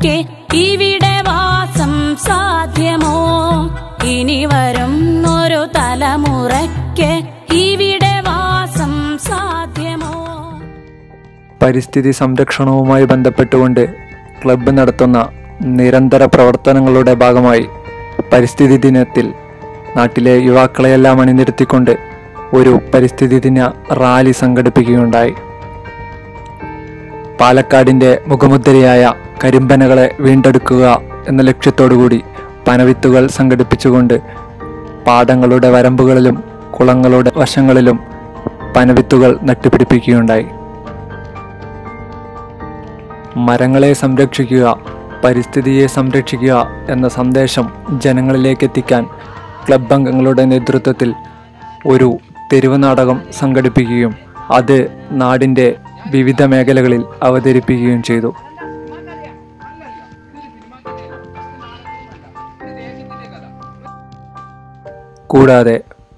തലമുറയ്ക്ക് ഇവിടെ വാസം സാധ്യമോ? ഇനി വരും ഒരു തലമുറയ്ക്ക് ഇവിടെ വാസം സാധ്യമോ? പരിസ്ഥിതി സംരക്ഷണവുമായി ബന്ധപ്പെട്ടുകൊണ്ട് ക്ലബ്ബ് നടത്തുന്ന നിരന്തര പ്രവർത്തനങ്ങളുടെ ഭാഗമായി പരിസ്ഥിതി ദിനത്തിൽ നാട്ടിലെ യുവാക്കളെയെല്ലാം അണിനിരത്തിക്കൊണ്ട് ഒരു പരിസ്ഥിതി ദിന റാലി സംഘടിപ്പിക്കുകയുണ്ടായി. പാലക്കാടിൻ്റെ മുഖമുദ്രയായ കരിമ്പനകളെ വീണ്ടെടുക്കുക എന്ന ലക്ഷ്യത്തോടുകൂടി പനവിത്തുകൾ സംഘടിപ്പിച്ചുകൊണ്ട് പാടങ്ങളുടെ വരമ്പുകളിലും കുളങ്ങളുടെ വശങ്ങളിലും പനവിത്തുകൾ നട്ടുപിടിപ്പിക്കുകയുണ്ടായി. മരങ്ങളെ സംരക്ഷിക്കുക, പരിസ്ഥിതിയെ സംരക്ഷിക്കുക എന്ന സന്ദേശം ജനങ്ങളിലേക്ക് എത്തിക്കാൻ ക്ലബ് അംഗങ്ങളുടെ നേതൃത്വത്തിൽ ഒരു തെരുവ് നാടകം സംഘടിപ്പിക്കുകയും അത് നാടിൻ്റെ വിവിധ മേഖലകളിൽ അവതരിപ്പിക്കുകയും ചെയ്തു. കൂടാതെ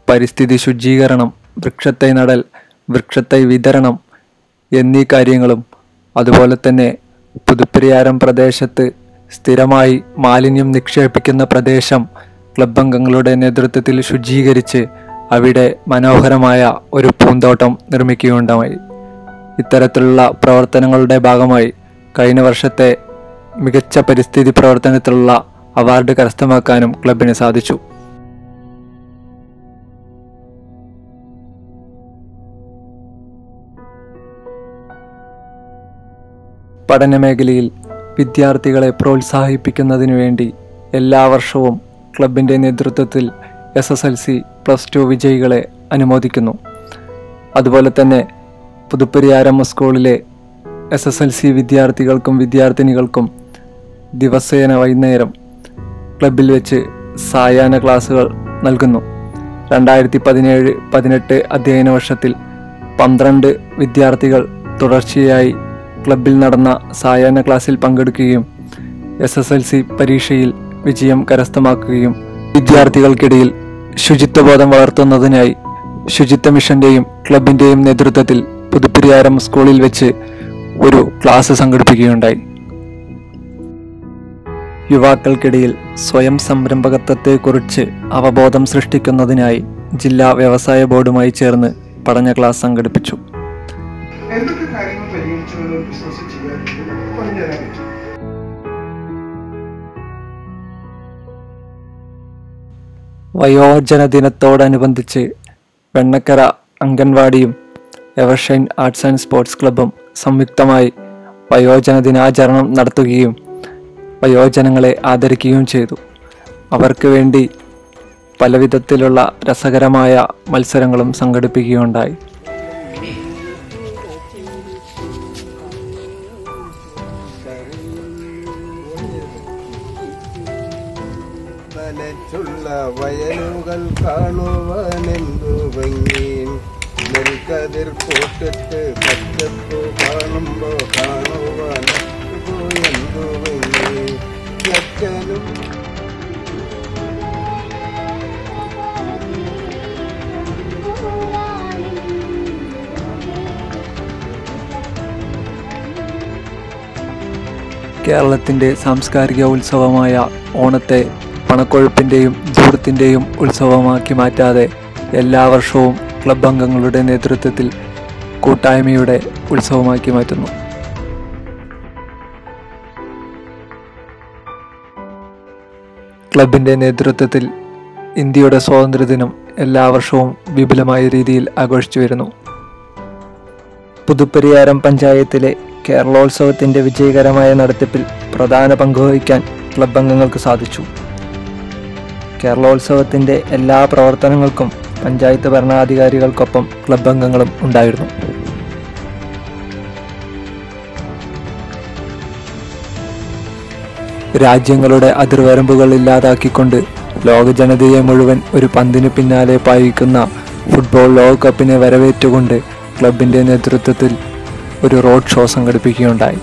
പരിസ്ഥിതി ശുചീകരണം, വൃക്ഷത്തൈ നടൽ, വൃക്ഷത്തൈ വിതരണം എന്നീ കാര്യങ്ങളും അതുപോലെ തന്നെ പുതുപ്പരിയാരം പ്രദേശത്ത് സ്ഥിരമായി മാലിന്യം നിക്ഷേപിക്കുന്ന പ്രദേശം ക്ലബ് അംഗങ്ങളുടെ നേതൃത്വത്തിൽ ശുചീകരിച്ച് അവിടെ മനോഹരമായ ഒരു പൂന്തോട്ടം നിർമ്മിക്കുകയുണ്ടായി. ഇത്തരത്തിലുള്ള പ്രവർത്തനങ്ങളുടെ ഭാഗമായി കഴിഞ്ഞ വർഷത്തെ മികച്ച പരിസ്ഥിതി പ്രവർത്തനത്തിലുള്ള അവാർഡ് കരസ്ഥമാക്കാനും ക്ലബിന് സാധിച്ചു. പഠനമേഖലയിൽ വിദ്യാർത്ഥികളെ പ്രോത്സാഹിപ്പിക്കുന്നതിനു വേണ്ടി എല്ലാ വർഷവും ക്ലബിൻ്റെ നേതൃത്വത്തിൽ SSLC +2 വിജയികളെ അനുമോദിക്കുന്നു. അതുപോലെ തന്നെ പുതുപ്പരിയാരം സ്കൂളിലെ SSLC വിദ്യാർത്ഥികൾക്കും വിദ്യാർത്ഥിനികൾക്കും ദിവസേന വൈകുന്നേരം ക്ലബിൽ വെച്ച് സായാഹ്ന ക്ലാസുകൾ നൽകുന്നു. 2017-18 അധ്യയന വർഷത്തിൽ 12 വിദ്യാർത്ഥികൾ തുടർച്ചയായി ക്ലബിൽ നടന്ന സായാഹ്ന ക്ലാസ്സിൽ പങ്കെടുക്കുകയും SSLC പരീക്ഷയിൽ വിജയം കരസ്ഥമാക്കുകയും വിദ്യാർത്ഥികൾക്കിടയിൽ ശുചിത്വബോധം വളർത്തുന്നതിനായി ശുചിത്വ മിഷന്റെയും ക്ലബിൻ്റെയും നേതൃത്വത്തിൽ പുതുപ്പരിയാരം സ്കൂളിൽ വെച്ച് ഒരു ക്ലാസ് സംഘടിപ്പിക്കുകയുണ്ടായി. യുവാക്കൾക്കിടയിൽ സ്വയം സംരംഭകത്വത്തെക്കുറിച്ച് അവബോധം സൃഷ്ടിക്കുന്നതിനായി ജില്ലാ വ്യവസായ ബോർഡുമായി ചേർന്ന് പഠന ക്ലാസ് സംഘടിപ്പിച്ചു. വയോജന ദിനത്തോടനുബന്ധിച്ച് വെണ്ണക്കര അംഗൻവാടിയും എവർഷൈൻ ആർട്സ് ആൻഡ് സ്പോർട്സ് ക്ലബ്ബും സംയുക്തമായി വയോജന ദിനാചരണം നടത്തുകയും വയോജനങ്ങളെ ആദരിക്കുകയും ചെയ്തു. അവർക്ക് വേണ്ടി പലവിധത്തിലുള്ള രസകരമായ മത്സരങ്ങളും സംഘടിപ്പിക്കുകയുണ്ടായി. വയലുകൾ കാണുവാനെന്തു ഭംഗി, നെൽക്കതിർ പോട്ടിട്ട് പച്ചപ്പൂ കാണുമ്പോ കാണുവാൻ എന്തു ഭംഗി. ചക്കനും കേരളത്തിൻ്റെ സാംസ്കാരിക ഉത്സവമായ ഓണത്തെ പണക്കൊഴുപ്പിൻ്റെയും ധൂർത്തിൻ്റെയും ഉത്സവമാക്കി മാറ്റാതെ എല്ലാ വർഷവും ക്ലബ് അംഗങ്ങളുടെ നേതൃത്വത്തിൽ കൂട്ടായ്മയുടെ ഉത്സവമാക്കി മാറ്റുന്നു. ക്ലബിൻ്റെ നേതൃത്വത്തിൽ ഇന്ത്യയുടെ സ്വാതന്ത്ര്യദിനം എല്ലാ വർഷവും വിപുലമായ രീതിയിൽ ആഘോഷിച്ചു വരുന്നു. പുതുപ്പരിയാരം പഞ്ചായത്തിലെ കേരളോത്സവത്തിൻ്റെ വിജയകരമായ നടത്തിപ്പിൽ പ്രധാന പങ്കുവഹിക്കാൻ ക്ലബ് അംഗങ്ങൾക്ക് സാധിച്ചു. കേരളോത്സവത്തിൻ്റെ എല്ലാ പ്രവർത്തനങ്ങൾക്കും പഞ്ചായത്ത് ഭരണാധികാരികൾക്കൊപ്പം ക്ലബ് അംഗങ്ങളും ഉണ്ടായിരുന്നു. രാജ്യങ്ങളുടെ അതിർവരമ്പുകൾ ഇല്ലാതാക്കിക്കൊണ്ട് ലോക ജനതയെ മുഴുവൻ ഒരു പന്തിന് പിന്നാലെ പായിക്കുന്ന ഫുട്ബോൾ ലോകകപ്പിനെ വരവേറ്റുകൊണ്ട് ക്ലബിൻ്റെ നേതൃത്വത്തിൽ ഒരു റോഡ് ഷോ സംഘടിപ്പിക്കുകയുണ്ടായി.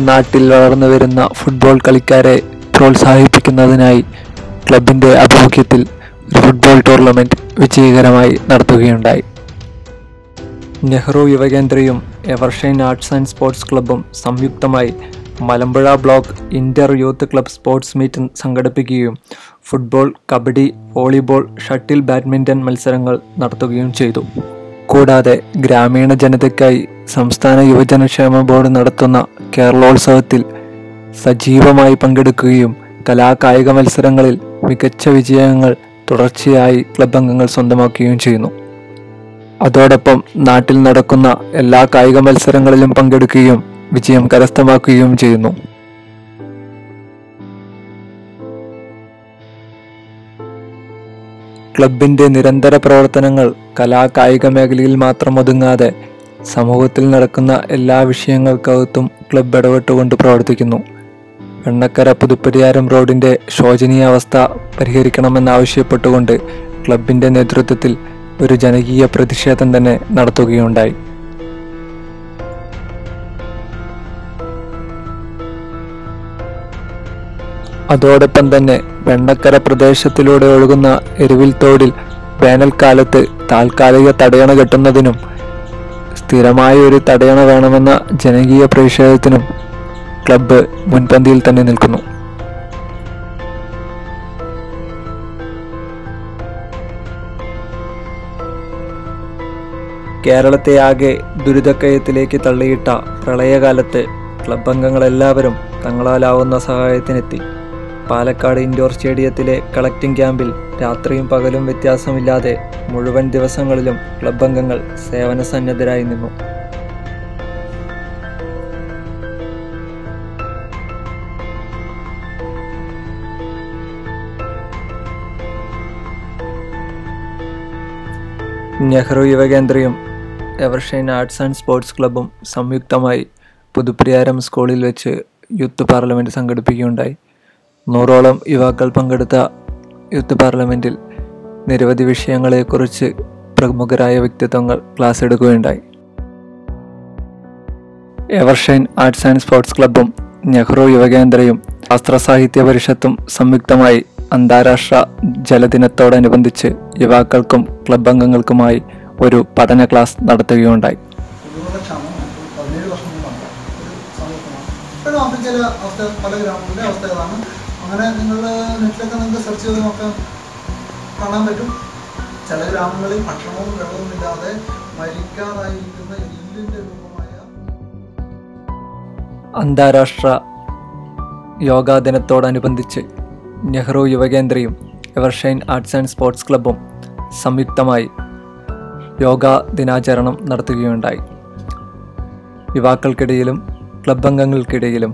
നാട്ടിൽ വളർന്നു വരുന്ന ഫുട്ബോൾ കളിക്കാരെ പ്രോത്സാഹിപ്പിക്കുന്നതിനായി ക്ലബിൻ്റെ ആഭിമുഖ്യത്തിൽ ഒരു ഫുട്ബോൾ ടൂർണമെൻറ്റ് വിജയകരമായി നടത്തുകയുണ്ടായി. നെഹ്റു യുവകേന്ദ്രയും എവർഷൈൻ ആർട്സ് ആൻഡ് സ്പോർട്സ് ക്ലബ്ബും സംയുക്തമായി Malampuzha block inter youth club sports meet സംഘടിപ്പിക്കുകയും football, kabaddi, volleyball, shuttle, badminton മത്സരങ്ങൾ നടത്തുകയും ചെയ്തു. കൂടാതെ ഗ്രാമീണ ജനതയ്ക്കായി സംസ്ഥാന യുവജനക്ഷേമ ബോർഡ് നടത്തുന്ന കേരളോത്സവത്തിൽ സജീവമായി പങ്കെടുക്കുകയും കലാകായിക മത്സരങ്ങളിൽ മികച്ച വിജയങ്ങൾ തുടർച്ചയായി ക്ലബ് അംഗങ്ങൾ സ്വന്തമാക്കുകയും ചെയ്യുന്നു. അതോടൊപ്പം നാട്ടിൽ നടക്കുന്ന എല്ലാ കായിക മത്സരങ്ങളിലും പങ്കെടുക്കുകയും വിജയം കരസ്ഥമാക്കുകയും ചെയ്യുന്നു. ക്ലബിൻ്റെ നിരന്തര പ്രവർത്തനങ്ങൾ കലാകായിക മേഖലയിൽ മാത്രം ഒതുങ്ങാതെ സമൂഹത്തിൽ നടക്കുന്ന എല്ലാ വിഷയങ്ങൾക്കകത്തും ക്ലബ് ഇടപെട്ടുകൊണ്ട് പ്രവർത്തിക്കുന്നു. വെണ്ണക്കര പുതുപ്പരിയാരം റോഡിൻ്റെ ശോചനീയാവസ്ഥ പരിഹരിക്കണമെന്നാവശ്യപ്പെട്ടുകൊണ്ട് ക്ലബിൻ്റെ നേതൃത്വത്തിൽ ഒരു ജനകീയ പ്രതിഷേധം തന്നെ നടത്തുകയുണ്ടായി. അതോടൊപ്പം തന്നെ വെണ്ണക്കര പ്രദേശത്തിലൂടെ ഒഴുകുന്ന എരുവിൽ തോടിൽ വേനൽക്കാലത്ത് താൽക്കാലിക തടയണ കെട്ടുന്നതിനും സ്ഥിരമായ ഒരു തടയണ വേണമെന്ന ജനകീയ പ്രതിഷേധത്തിനും ക്ലബ്ബ് മുൻപന്തിയിൽ തന്നെ നിൽക്കുന്നു. കേരളത്തെ ആകെ ദുരിതക്കയത്തിലേക്ക് തള്ളിയിട്ട പ്രളയകാലത്ത് ക്ലബ് അംഗങ്ങളെല്ലാവരും തങ്ങളാലാവുന്ന സഹായത്തിനെത്തി. പാലക്കാട് ഇൻഡോർ സ്റ്റേഡിയത്തിലെ കളക്ടിംഗ് ക്യാമ്പിൽ രാത്രിയും പകലും വ്യത്യാസമില്ലാതെ മുഴുവൻ ദിവസങ്ങളിലും ക്ലബ് അംഗങ്ങൾ സേവന സന്നദ്ധരായി നിന്നു. നെഹ്റു യുവകേന്ദ്രയും എവർഷൈൻ ആർട്സ് ആൻഡ് സ്പോർട്സ് ക്ലബ്ബും സംയുക്തമായി പുതുപ്പരിയാരം സ്കൂളിൽ വെച്ച് യൂത്ത് പാർലമെൻറ്റ് സംഘടിപ്പിക്കുകയുണ്ടായി. 100ഓളം യുവാക്കൾ പങ്കെടുത്ത യൂത്ത് പാർലമെൻറ്റിൽ നിരവധി വിഷയങ്ങളെക്കുറിച്ച് പ്രമുഖരായ വ്യക്തിത്വങ്ങൾ ക്ലാസ് എടുക്കുകയുണ്ടായി. എവർഷൈൻ ആർട്സ് ആൻഡ് സ്പോർട്സ് ക്ലബ്ബും നെഹ്റു യുവകേന്ദ്രയും ശാസ്ത്ര സാഹിത്യ പരിഷത്തും സംയുക്തമായി അന്താരാഷ്ട്ര ജലദിനത്തോടനുബന്ധിച്ച് യുവാക്കൾക്കും ക്ലബ് അംഗങ്ങൾക്കുമായി ഒരു പഠന ക്ലാസ് നടത്തുകയുണ്ടായി. ആഫ്രിക്കയിലെ അവസ്ഥ പല ഗ്രാമങ്ങളുടെ അവസ്ഥകളാണ്. അങ്ങനെ നിങ്ങൾ നെറ്റിലൊക്കെ നിങ്ങൾക്ക് സെർച്ച് ചെയ്ത് നോക്കാൻ കാണാൻ പറ്റും. ചില ഗ്രാമങ്ങളിൽ ഭക്ഷണവും വെള്ളവും ഇല്ലാതെ മരിക്കാറായിരിക്കുന്ന എല്ലിൻ്റെ രൂപമായ അന്താരാഷ്ട്ര യോഗാ ദിനത്തോടനുബന്ധിച്ച് നെഹ്റു യുവകേന്ദ്രയും എവർഷൈൻ ആർട്സ് ആൻഡ് സ്പോർട്സ് ക്ലബ്ബും സംയുക്തമായി യോഗാ ദിനാചരണം നടത്തുകയുണ്ടായി. യുവാക്കൾക്കിടയിലും ക്ലബ് അംഗങ്ങൾക്കിടയിലും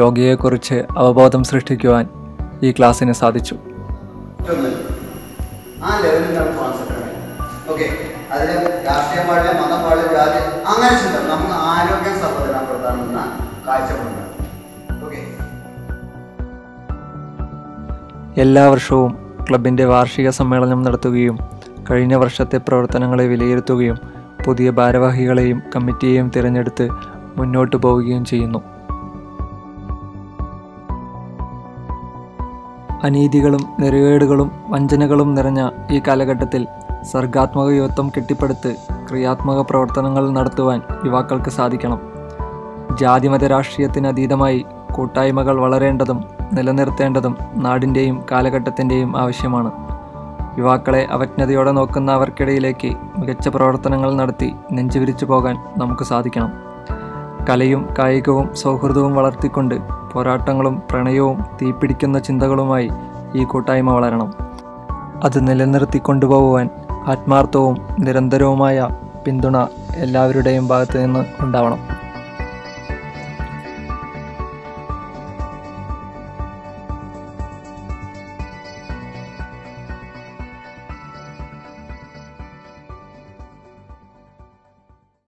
യോഗയെക്കുറിച്ച് അവബോധം സൃഷ്ടിക്കുവാൻ ഈ ക്ലാസ്സിന് സാധിച്ചു. രാഷ്ട്രീയം പാടില്ല, മതം പാടില്ല, ജാതി അങ്ങനെ ചിന്ത നമുക്ക് ആരോഗ്യം സർവ്വജനപ്പെടുത്താനുള്ള കാഴ്ചപ്പാടുണ്ട്. എല്ലാ വർഷവും ക്ലബിൻ്റെ വാർഷിക സമ്മേളനം നടത്തുകയും കഴിഞ്ഞ വർഷത്തെ പ്രവർത്തനങ്ങളെ വിലയിരുത്തുകയും പുതിയ ഭാരവാഹികളെയും കമ്മിറ്റിയെയും തിരഞ്ഞെടുത്ത് മുന്നോട്ട് പോവുകയും ചെയ്യുന്നു. അനീതികളും നെറുകേടുകളും വഞ്ചനകളും നിറഞ്ഞ ഈ കാലഘട്ടത്തിൽ സർഗാത്മക യുവത്വം കെട്ടിപ്പടുത്ത് ക്രിയാത്മക പ്രവർത്തനങ്ങൾ നടത്തുവാൻ യുവാക്കൾക്ക് സാധിക്കണം. ജാതിമത രാഷ്ട്രീയത്തിനതീതമായി കൂട്ടായ്മകൾ വളരേണ്ടതും നിലനിർത്തേണ്ടതും നാടിൻ്റെയും കാലഘട്ടത്തിൻ്റെയും ആവശ്യമാണ്. യുവാക്കളെ അവജ്ഞതയോടെ നോക്കുന്ന അവർക്കിടയിലേക്ക് മികച്ച പ്രവർത്തനങ്ങൾ നടത്തി നെഞ്ചുവിരിച്ചു പോകാൻ നമുക്ക് സാധിക്കണം. കലയും കായികവും സൗഹൃദവും വളർത്തിക്കൊണ്ട് പോരാട്ടങ്ങളും പ്രണയവും തീപിടിക്കുന്ന ചിന്തകളുമായി ഈ കൂട്ടായ്മ വളരണം. അത് നിലനിർത്തിക്കൊണ്ടുപോകുവാൻ ആത്മാർത്ഥവും നിരന്തരവുമായ പിന്തുണ എല്ലാവരുടെയും ഭാഗത്തു നിന്ന് ഉണ്ടാവണം.